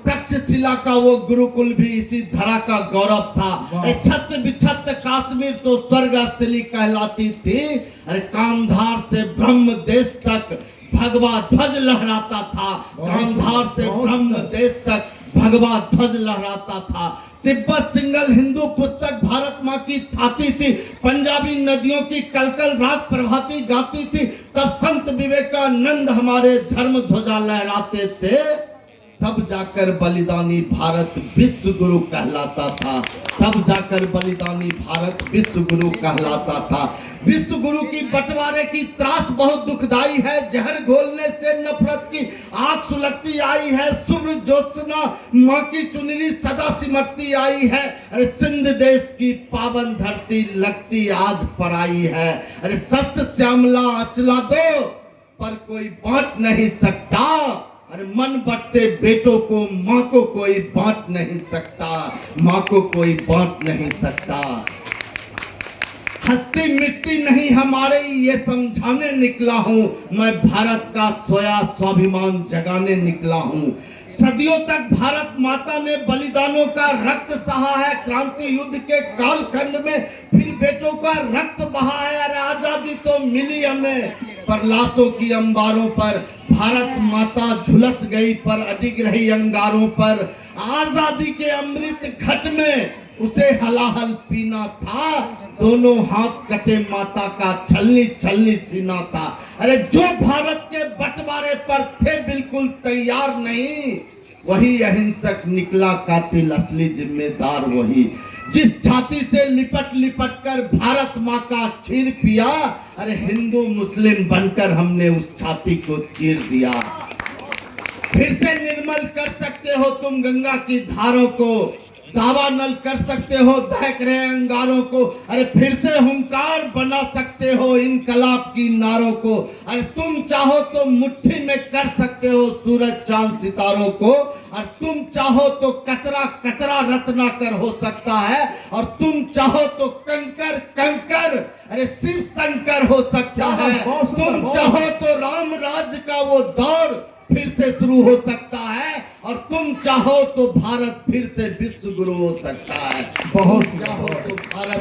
तक्षशिला का वो गुरुकुल भी इसी धरा का गौरव था। अरे छत बिछत काश्मीर तो स्वर्ग स्थली कहलाती थी। अरे कामधार से ब्रह्म देश तक भगवा ध्वज लहराता था। कामधार से ब्रह्म देश तक भगवा ध्वज लहराता था। तिब्बत सिंगल हिंदू पुस्तक भारत माँ की थाती थी। पंजाबी नदियों की कलकल राग प्रभाती गाती थी। तब संत विवेकानंद हमारे धर्म ध्वजा लहराते थे। तब जाकर बलिदानी भारत विश्व गुरु कहलाता था। तब जाकर बलिदानी भारत विश्व गुरु कहलाता था। विश्व गुरु की बंटवारे की त्रास बहुत दुखदाई है। जहर घोलने से नफरत की आग सुलगती आई है। शुभ्र ज्योत्सना माँ की चुनरी सदा सिमटती आई है। अरे सिंध देश की पावन धरती लगती आज पराई है। अरे सस्य श्यामला अचला दो पर कोई बांट नहीं सकता। अरे मन बटते बेटों को माँ को कोई बांट नहीं सकता। माँ को कोई बांट नहीं सकता। हस्ती मिट्टी नहीं हमारे ये समझाने निकला हूँ। मैं भारत का सोया स्वाभिमान जगाने निकला हूँ। सदियों तक भारत माता ने बलिदानों का रक्त सहा है। क्रांति युद्ध के कालखंड में फिर बेटों का रक्त बहा है। अरे आजादी तो मिली हमें पर लाशों की अंबारों पर भारत माता झुलस गई पर अडिग रही अंगारों पर। आजादी के अमृत घट में उसे हलाहल पीना था। दोनों हाथ कटे माता का छलनी छलनी सीना था। अरे जो भारत के बंटवारे पर थे बिल्कुल तैयार नहीं, वही अहिंसक निकला कातिल। असली जिम्मेदार वही जिस छाती से लिपट लिपट कर भारत माँ का चीर पिया। अरे हिंदू मुस्लिम बनकर हमने उस छाती को चीर दिया। फिर से निर्मल कर सकते हो तुम गंगा की धारों को। दावा नल कर सकते हो दहक रहे अंगारों को। अरे फिर से हुंकार बना सकते हो इनकलाब की नारों को। अरे तुम चाहो तो मुट्ठी में कर सकते हो सूरज चांद सितारों को। और तुम चाहो तो कतरा कतरा रत्नाकर हो सकता है। और तुम चाहो तो कंकर कंकर अरे शिव शंकर हो सकता है। तुम चाहो तो राम राज का वो दौर फिर से शुरू हो सकता है। और तुम चाहो तो भारत फिर से विश्व गुरु हो सकता है। बहुत चाहो तो भारत